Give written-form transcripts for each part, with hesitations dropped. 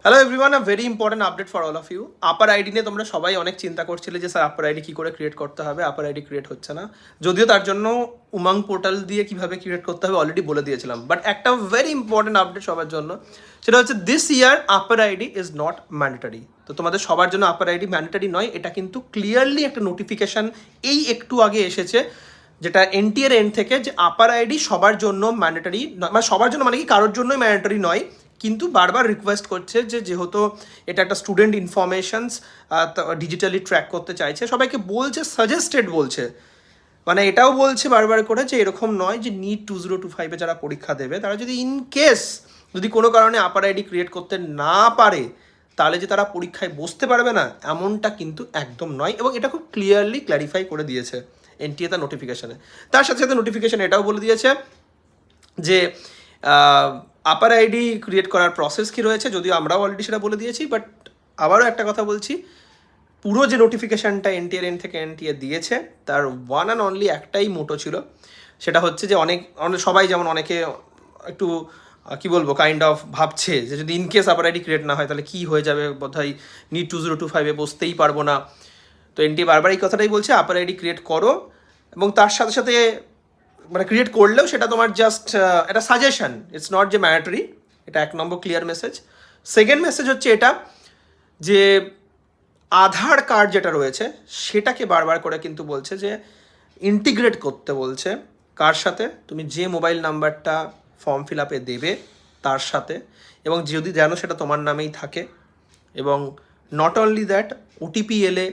Hello everyone, a very important update for all of you. APAAR ID নিয়ে তোমরা সবাই অনেক চিন্তা করছিলে যে স্যার আপার আইডি কী করে ক্রিয়েট করতে হবে, আপার আইডি ক্রিয়েট হচ্ছে না। যদিও তার জন্য উমাং পোর্টাল দিয়ে কীভাবে ক্রিয়েট করতে হবে অলরেডি বলে দিয়েছিলাম, বাট একটা ভেরি ইম্পর্টেন্ট আপডেট সবার জন্য, সেটা হচ্ছে this year upper ID is not mandatory. তো তোমাদের সবার জন্য আপার আইডি ম্যান্ডেটারি নয়, এটা কিন্তু ক্লিয়ারলি একটা নোটিফিকেশান এই একটু আগে এসেছে, যেটা এনটিএর এন্ড থেকে, যে আপার আইডি সবার জন্য ম্যান্ডেটারি নয়। মানে সবার জন্য মানে কি, কারোর জন্যই ম্যান্ডেটারি নয়, কিন্তু বারবার রিকোয়েস্ট করছে যে যেহেতু এটা একটা স্টুডেন্ট ইনফরমেশনস ডিজিটালি ট্র্যাক করতে চাইছে, সবাইকে বলছে, সাজেস্টেড বলছে, মানে এটাও বলছে বারবার করে যে এরকম নয় যে নিট 2025-এ যারা পরীক্ষা দেবে তারা যদি ইনকেস যদি কোনো কারণে আপার আইডি ক্রিয়েট করতে না পারে, তাহলে যে তারা পরীক্ষায় বসতে পারবে না, এমনটা কিন্তু একদম নয়। এবং এটা খুব ক্লিয়ারলি ক্ল্যারিফাই করে দিয়েছে এনটিএ তার নোটিফিকেশানে। তার সাথে সাথে নোটিফিকেশান এটাও বলে দিয়েছে যে আপার আইডি ক্রিয়েট করার প্রসেস কী রয়েছে, যদিও আমরাও অলরেডি সেটা বলে দিয়েছি, বাট আবারও একটা কথা বলছি, পুরো যে নোটিফিকেশানটা এনটিএর এন্ড থেকে এনটিএ দিয়েছে তার ওয়ান অ্যান্ড অনলি একটাই মোটো ছিল, সেটা হচ্ছে যে সবাই যেমন অনেকে একটু কী বলবো কাইন্ড অফ ভাবছে যে যদি ইনকেস আপার আইডি ক্রিয়েট না হয় তাহলে কী হয়ে যাবে, বোধহয় নিট 2025-এ বসতেই পারবো না। তো এনটিএ বারবার এই কথাটাই বলছে, আপার আইডি ক্রিয়েট করো, এবং তার সাথে সাথে মানে ক্রিয়েট করলেও সেটা তোমার জাস্ট একটা সাজেশন, ইটস নট যে ম্যান্ডেটরি। এটা এক নম্বর ক্লিয়ার মেসেজ। সেকেন্ড মেসেজ হচ্ছে এটা যে আধার কার্ড যেটা রয়েছে সেটাকে বারবার করে কিন্তু বলছে যে ইন্টিগ্রেট করতে বলছে। কার সাথে? তুমি যে মোবাইল নাম্বারটা ফর্ম ফিল আপে দেবে তার সাথে, এবং যদি জানো সেটা তোমার নামেই থাকে, এবং নট অনলি দ্যাট, ওটিপি এলে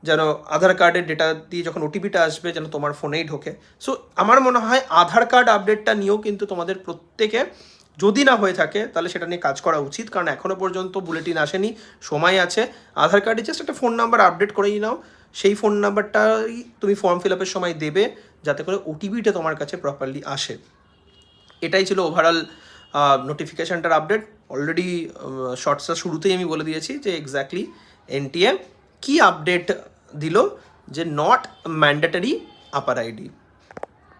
যেন আধার কার্ডের ডেটা দিয়ে যখন ওটিপিটা আসবে যেন তোমার ফোনেই ঢোকে। সো আমার মনে হয় আধার কার্ড আপডেটটা নিয়েও কিন্তু তোমাদের প্রত্যেকে, যদি না হয়ে থাকে তাহলে সেটা নিয়ে কাজ করা উচিত, কারণ এখনও পর্যন্ত বুলেটিন আসেনি, সময় আছে। আধার কার্ডে জাস্ট একটা ফোন নাম্বার আপডেট করেই নাও, সেই ফোন নাম্বারটাই তুমি ফর্ম ফিল আপের সময় দেবে, যাতে করে ওটিপিটা তোমার কাছে প্রপারলি আসে। এটাই ছিল ওভারঅল নোটিফিকেশানটার আপডেট। অলরেডি শর্টসটা শুরুতেই আমি বলে দিয়েছি যে এক্স্যাক্টলি এনটিএ কী আপডেট দিল, যে নট ম্যান্ডেটারি আপার আইডি।